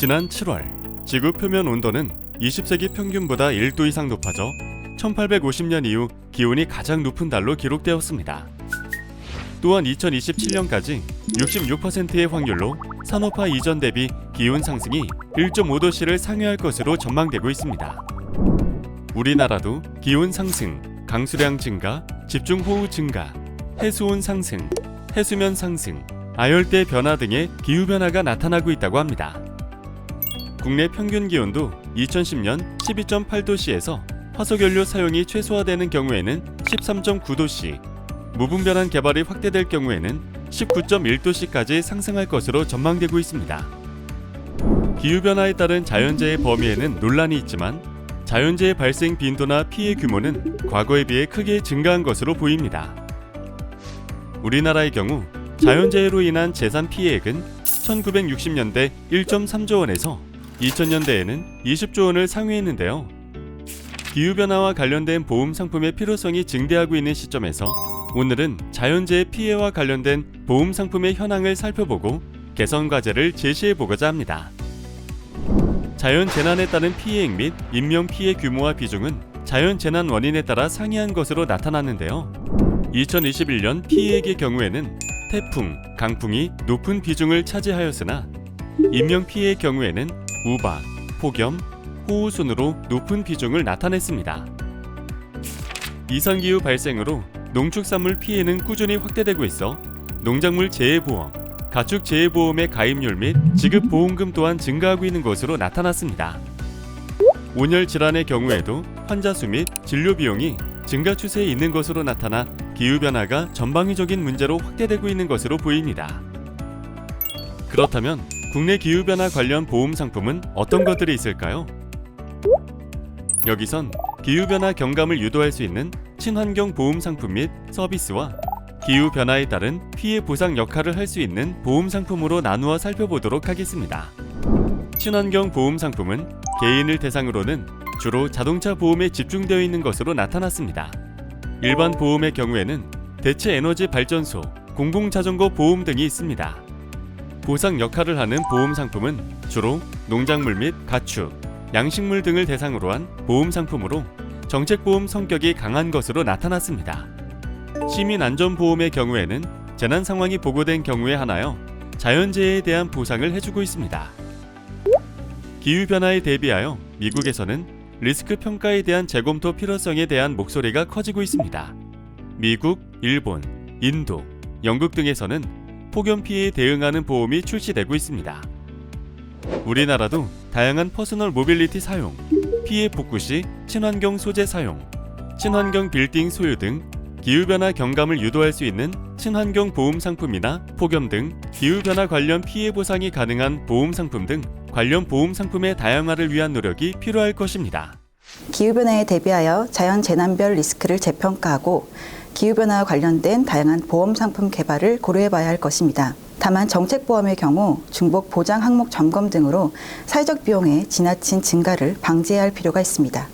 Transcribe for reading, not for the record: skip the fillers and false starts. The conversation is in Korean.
지난 7월 지구 표면 온도는 20세기 평균보다 1도 이상 높아져 1850년 이후 기온이 가장 높은 달로 기록되었습니다. 또한 2027년까지 66%의 확률로 산업화 이전 대비 기온 상승이 1.5도씨를 상회할 것으로 전망되고 있습니다. 우리나라도 기온 상승, 강수량 증가, 집중호우 증가, 해수온 상승, 해수면 상승, 아열대 변화 등의 기후변화가 나타나고 있다고 합니다. 국내 평균 기온도 2010년 12.8도씨에서 화석연료 사용이 최소화되는 경우에는 13.9도씨, 무분별한 개발이 확대될 경우에는 19.1도씨까지 상승할 것으로 전망되고 있습니다. 기후변화에 따른 자연재해 범위에는 논란이 있지만 자연재해 발생 빈도나 피해 규모는 과거에 비해 크게 증가한 것으로 보입니다. 우리나라의 경우 자연재해로 인한 재산 피해액은 1960년대 1.3조 원에서 2000년대에는 20조 원을 상회했는데요. 기후변화와 관련된 보험 상품의 필요성이 증대하고 있는 시점에서 오늘은 자연재해 피해와 관련된 보험 상품의 현황을 살펴보고 개선 과제를 제시해보고자 합니다. 자연재난에 따른 피해액 및 인명피해 규모와 비중은 자연재난 원인에 따라 상이한 것으로 나타났는데요. 2021년 피해액의 경우에는 태풍, 강풍이 높은 비중을 차지하였으나 인명피해의 경우에는 우박, 폭염, 호우 순으로 높은 비중을 나타냈습니다. 이상기후 발생으로 농축산물 피해는 꾸준히 확대되고 있어 농작물 재해보험, 가축 재해보험의 가입률 및 지급 보험금 또한 증가하고 있는 것으로 나타났습니다. 온열 질환의 경우에도 환자 수 및 진료 비용이 증가 추세에 있는 것으로 나타나 기후변화가 전방위적인 문제로 확대되고 있는 것으로 보입니다. 그렇다면 국내 기후변화 관련 보험 상품은 어떤 것들이 있을까요? 여기선 기후변화 경감을 유도할 수 있는 친환경 보험 상품 및 서비스와 기후변화에 따른 피해 보상 역할을 할 수 있는 보험 상품으로 나누어 살펴보도록 하겠습니다. 친환경 보험 상품은 개인을 대상으로는 주로 자동차 보험에 집중되어 있는 것으로 나타났습니다. 일반 보험의 경우에는 대체 에너지 발전소, 공공자전거 보험 등이 있습니다. 보상 역할을 하는 보험 상품은 주로 농작물 및 가축, 양식물 등을 대상으로 한 보험 상품으로 정책보험 성격이 강한 것으로 나타났습니다. 시민안전보험의 경우에는 재난 상황이 보고된 경우에 한하여 자연재해에 대한 보상을 해주고 있습니다. 기후변화에 대비하여 미국에서는 리스크 평가에 대한 재검토 필요성에 대한 목소리가 커지고 있습니다. 미국, 일본, 인도, 영국 등에서는 폭염 피해에 대응하는 보험이 출시되고 있습니다. 우리나라도 다양한 퍼스널 모빌리티 사용, 피해 복구 시 친환경 소재 사용, 친환경 빌딩 소유 등 기후변화 경감을 유도할 수 있는 친환경 보험 상품이나 폭염 등 기후변화 관련 피해 보상이 가능한 보험 상품 등 관련 보험 상품의 다양화를 위한 노력이 필요할 것입니다. 기후변화에 대비하여 자연재난별 리스크를 재평가하고 기후변화와 관련된 다양한 보험 상품 개발을 고려해봐야 할 것입니다. 다만 정책보험의 경우 중복 보장 항목 점검 등으로 사회적 비용의 지나친 증가를 방지해야 할 필요가 있습니다.